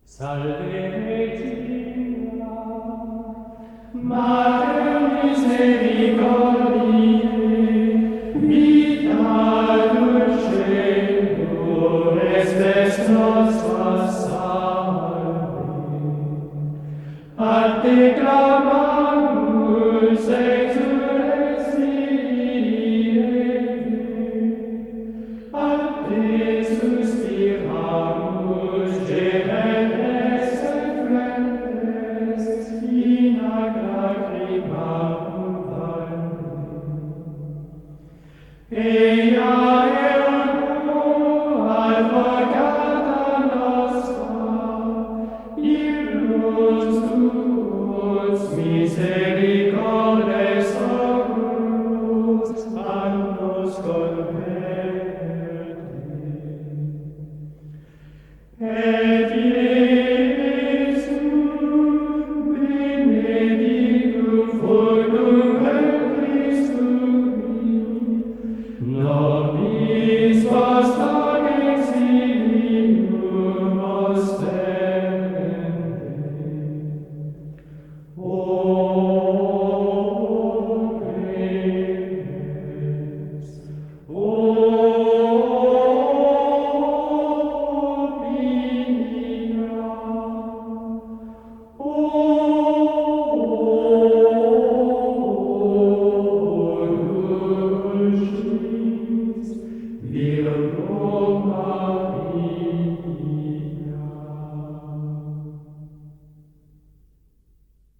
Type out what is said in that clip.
Salve Regina, Máter misericórdiæ, Víta dulcédo, spes nostra sálve. Ad te clamámus, éxules Hévæ, ad te suspirámus, geméntes flentes, lacrimárum válle. Ergo, Advocáta nóstra, íllos, túos, misericórdes, óculos, convérte.